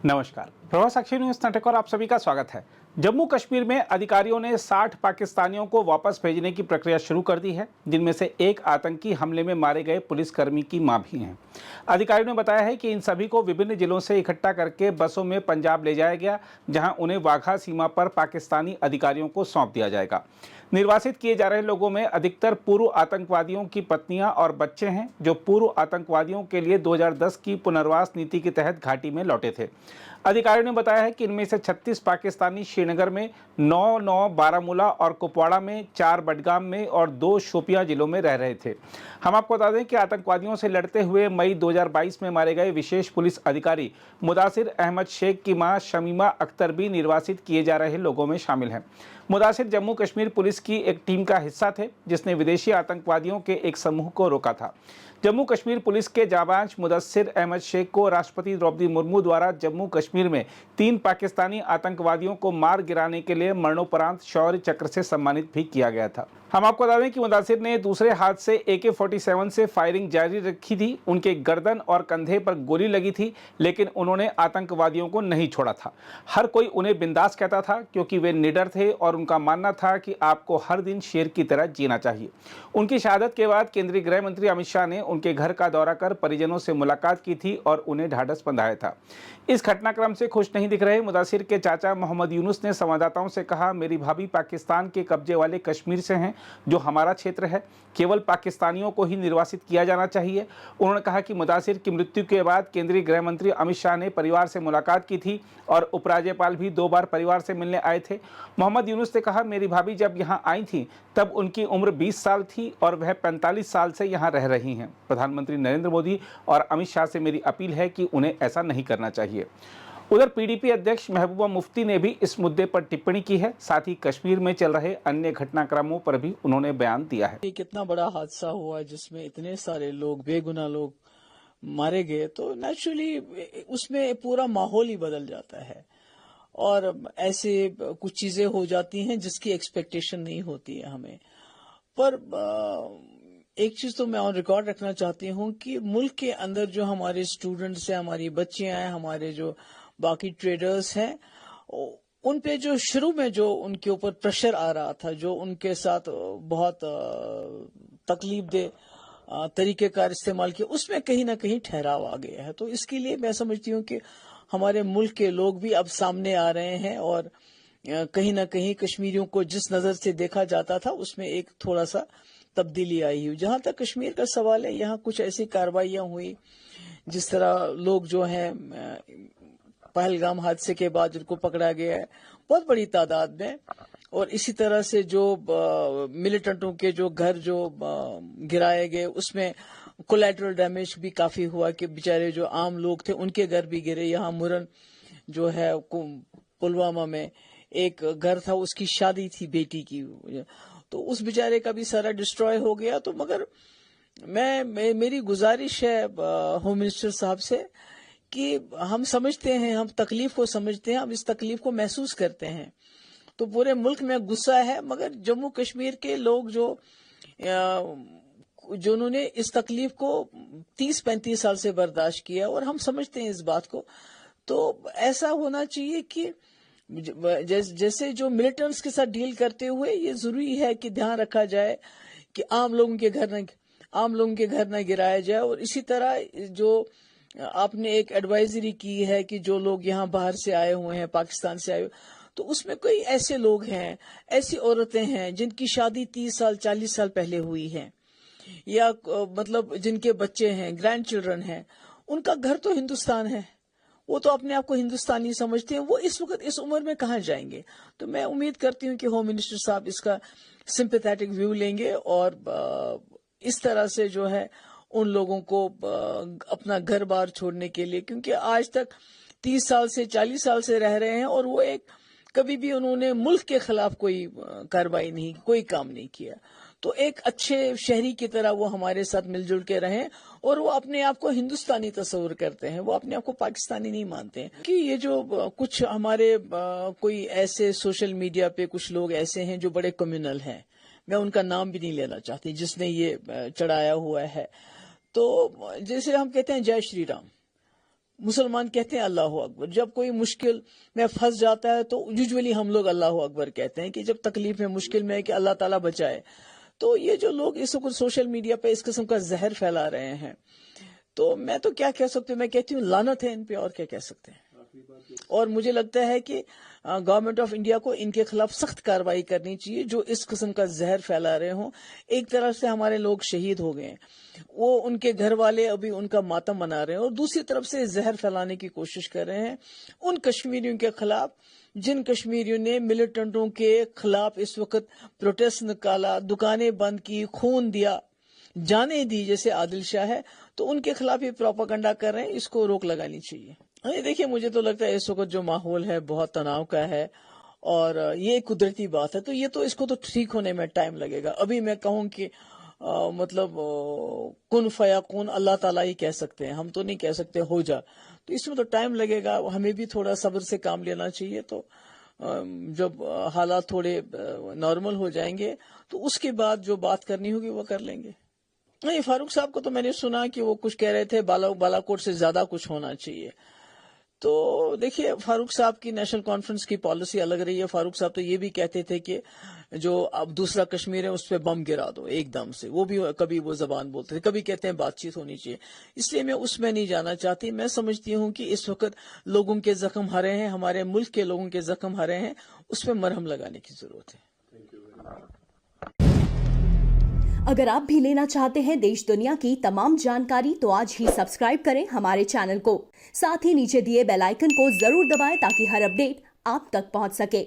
नमस्कार, प्रभात साक्षी न्यूज नाटक और आप सभी का स्वागत है। जम्मू कश्मीर में अधिकारियों ने 60 पाकिस्तानियों को वापस भेजने की प्रक्रिया शुरू कर दी है, जिनमें से एक आतंकी हमले में मारे गए पुलिसकर्मी की मां भी हैं। अधिकारियों ने बताया है कि इन सभी को विभिन्न जिलों से इकट्ठा करके बसों में पंजाब ले जाया गया, जहां उन्हें वाघा सीमा पर पाकिस्तानी अधिकारियों को सौंप दिया जाएगा। निर्वासित किए जा रहे लोगों में अधिकतर पूर्व आतंकवादियों की पत्नियां और बच्चे हैं, जो पूर्व आतंकवादियों के लिए 2010 की पुनर्वास नीति के तहत घाटी में लौटे थे। अधिकारियों ने बताया है कि इनमें से 36 पाकिस्तानी श्रीनगर में, 9 बारामूला और कुपवाड़ा में, 4 बडगाम में और 2 शोपियां जिलों में रह रहे थे। हम आपको बता दें कि आतंकवादियों से लड़ते हुए मई 2022 में मारे गए विशेष पुलिस अधिकारी मुदासिर अहमद शेख की मां शमीमा अख्तर भी निर्वासित किए जा रहे लोगों में शामिल हैं। मुदासिर जम्मू कश्मीर पुलिस की एक टीम का हिस्सा थे, जिसने विदेशी आतंकवादियों के एक समूह को रोका था। जम्मू कश्मीर पुलिस के जाबांज मुदस्सिर अहमद शेख को राष्ट्रपति द्रौपदी मुर्मू द्वारा जम्मू कश्मीर में 3 पाकिस्तानी आतंकवादियों को मार गिराने के लिए मरणोपरांत शौर्य चक्र से सम्मानित भी किया गया था। हम आपको बता दें कि मुदस्सिर ने दूसरे हाथ से AK-47 से फायरिंग जारी रखी थी। उनके गर्दन और कंधे पर गोली लगी थी, लेकिन उन्होंने आतंकवादियों को नहीं छोड़ा था। हर कोई उन्हें बिंदास कहता था, क्योंकि वे निडर थे और उनका मानना था कि आपको हर दिन शेर की तरह जीना चाहिए। उनकी शहादत के बाद केंद्रीय गृह मंत्री अमित शाह ने उनके घर का दौरा कर परिजनों से मुलाकात की थी और उन्हें ढाढ़स बंधाया था। इस घटनाक्रम से खुश नहीं दिख रहे मुदस्सिर के चाचा मोहम्मद यूनुस ने संवाददाताओं से कहा, मेरी भाभी पाकिस्तान के कब्जे वाले कश्मीर से हैं, जो हमारा क्षेत्र है। केवल पाकिस्तानियों को ही निर्वासित किया जाना चाहिए। उन्होंने कहा कि मुदस्सिर की मृत्यु के बाद केंद्रीय गृह मंत्री अमित शाह ने परिवार से मुलाकात की थी और उपराज्यपाल भी 2 बार परिवार से मिलने आए थे। मोहम्मद यूनुस ने कहा, मेरी भाभी जब यहाँ आई थी तब उनकी उम्र 20 साल थी और वह 45 साल से यहाँ रह रही हैं। प्रधानमंत्री नरेंद्र मोदी और अमित शाह से मेरी अपील है कि उन्हें ऐसा नहीं करना चाहिए। उधर PDP अध्यक्ष महबूबा मुफ्ती ने भी इस मुद्दे पर टिप्पणी की है। साथ ही कश्मीर में चल रहे अन्य घटनाक्रमों पर भी उन्होंने बयान दिया है। कितना बड़ा हादसा हुआ जिसमें इतने सारे लोग, बेगुनाह लोग मारे गए, तो नेचुरली उसमें पूरा माहौल ही बदल जाता है और ऐसे कुछ चीजें हो जाती हैं जिसकी एक्सपेक्टेशन नहीं होती है हमें। पर एक चीज तो मैं ऑन रिकॉर्ड रखना चाहती हूँ कि मुल्क के अंदर जो हमारे स्टूडेंट्स हैं, हमारी बच्चियां हैं, हमारे जो बाकी ट्रेडर्स हैं, उन पे जो शुरू में जो उनके ऊपर प्रेशर आ रहा था, जो उनके साथ बहुत तकलीफ दे तरीके का इस्तेमाल किया, उसमें कहीं ना कहीं ठहराव आ गया है। तो इसके लिए मैं समझती हूँ कि हमारे मुल्क के लोग भी अब सामने आ रहे हैं और कहीं ना कहीं कश्मीरियों को जिस नजर से देखा जाता था उसमें एक थोड़ा सा तब्दीली आई हुई। जहां तक कश्मीर का सवाल है, यहाँ कुछ ऐसी कार्रवाइयां हुई जिस तरह लोग जो हैं पहलगाम हादसे के बाद जिनको पकड़ा गया है बहुत बड़ी तादाद में, और इसी तरह से जो मिलिटेंटों के जो घर जो गिराए गए उसमें कोलैटरल डैमेज भी काफी हुआ कि बेचारे जो आम लोग थे उनके घर भी गिरे। यहाँ मुरन जो है पुलवामा में एक घर था, उसकी शादी थी बेटी की, तो उस बेचारे का भी सारा डिस्ट्रॉय हो गया। तो मगर मेरी गुजारिश है होम मिनिस्टर साहब से कि हम समझते हैं, हम तकलीफ को समझते हैं, हम इस तकलीफ को महसूस करते हैं। तो पूरे मुल्क में गुस्सा है, मगर जम्मू कश्मीर के लोग जो उन्होंने इस तकलीफ को 30-35 साल से बर्दाश्त किया और हम समझते हैं इस बात को। तो ऐसा होना चाहिए कि जैसे जो मिलिटेंट्स के साथ डील करते हुए ये जरूरी है कि ध्यान रखा जाए कि आम लोगों के घर न गिराया जाए। और इसी तरह जो आपने एक एडवाइजरी की है कि जो लोग यहाँ बाहर से आए हुए हैं, पाकिस्तान से आए हुए, तो उसमें कोई ऐसे लोग हैं, ऐसी औरतें हैं जिनकी शादी 30 साल 40 साल पहले हुई है, या मतलब जिनके बच्चे हैं, ग्रैंड चिल्ड्रन हैं, उनका घर तो हिंदुस्तान है, वो तो अपने आप को हिंदुस्तानी समझते हैं, वो इस वक्त इस उम्र में कहाँ जाएंगे। तो मैं उम्मीद करती हूँ कि होम मिनिस्टर साहब इसका सिंपैथेटिक व्यू लेंगे और इस तरह से जो है उन लोगों को अपना घर बार छोड़ने के लिए, क्योंकि आज तक 30 साल से 40 साल से रह रहे हैं और वो कभी भी उन्होंने मुल्क के खिलाफ कोई कार्रवाई नहीं, कोई काम नहीं किया। तो एक अच्छे शहरी की तरह वो हमारे साथ मिलजुल के रहें और वो अपने आप को हिंदुस्तानी तस्वुर करते हैं, वो अपने आप को पाकिस्तानी नहीं मानते हैं। कि ये जो कुछ हमारे कोई ऐसे सोशल मीडिया पे कुछ लोग ऐसे हैं जो बड़े कम्युनल हैं, मैं उनका नाम भी नहीं लेना चाहती, जिसने ये चढ़ाया हुआ है। तो जैसे हम कहते हैं जय श्री राम, मुसलमान कहते हैं अल्लाह अकबर। जब कोई मुश्किल में फंस जाता है तो यूजुअली हम लोग अल्लाह अकबर कहते हैं कि जब तकलीफ में मुश्किल में है कि अल्लाह ताला बचाए। तो ये जो लोग इस वक्त सोशल मीडिया पे इस किस्म का जहर फैला रहे हैं, तो मैं तो क्या कह सकती हूँ, मैं कहती हूँ लानत है इन पे, और क्या कह सकते हैं। और मुझे लगता है कि गवर्नमेंट ऑफ इंडिया को इनके खिलाफ सख्त कार्रवाई करनी चाहिए जो इस किस्म का जहर फैला रहे हों। एक तरफ से हमारे लोग शहीद हो गए, वो उनके घर वाले अभी उनका मातम मना रहे हैं, और दूसरी तरफ से जहर फैलाने की कोशिश कर रहे हैं उन कश्मीरियों के खिलाफ जिन कश्मीरियों ने मिलिटेंटों के खिलाफ इस वक्त प्रोटेस्ट निकाला, दुकानें बंद की, खून दिया, जाने दी, जैसे आदिल शाह है। तो उनके खिलाफ ये प्रोपागंडा कर रहे हैं, इसको रोक लगानी चाहिए। देखिए, मुझे तो लगता है इस वक्त जो माहौल है बहुत तनाव का है, और ये कुदरती बात है, तो ये तो इसको तो ठीक होने में टाइम लगेगा। अभी मैं कहूँ कि कुन फयाकुन अल्लाह ताला ही कह सकते हैं, हम तो नहीं कह सकते हो जा, तो इसमें तो टाइम लगेगा। हमें भी थोड़ा सब्र से काम लेना चाहिए। तो जब हालात थोड़े नॉर्मल हो जाएंगे तो उसके बाद जो बात करनी होगी वो कर लेंगे। नहीं, फारूक साहब को तो मैंने सुना कि वो कुछ कह रहे थे बालाकोट से ज्यादा कुछ होना चाहिए। तो देखिए, फारूक साहब की नेशनल कॉन्फ्रेंस की पॉलिसी अलग रही है। फारूक साहब तो ये भी कहते थे कि जो अब दूसरा कश्मीर है उस पर बम गिरा दो एकदम से, वो भी कभी वो जबान बोलते थे, कभी कहते हैं बातचीत होनी चाहिए। इसलिए मैं उसमें नहीं जाना चाहती। मैं समझती हूँ कि इस वक्त लोगों के जख्म हरे हैं, हमारे मुल्क के लोगों के जख्म हरे हैं, उस पर मरहम लगाने की जरूरत है। अगर आप भी लेना चाहते हैं देश दुनिया की तमाम जानकारी तो आज ही सब्सक्राइब करें हमारे चैनल को। साथ ही नीचे दिए बेल आइकन को जरूर दबाएं ताकि हर अपडेट आप तक पहुंच सके।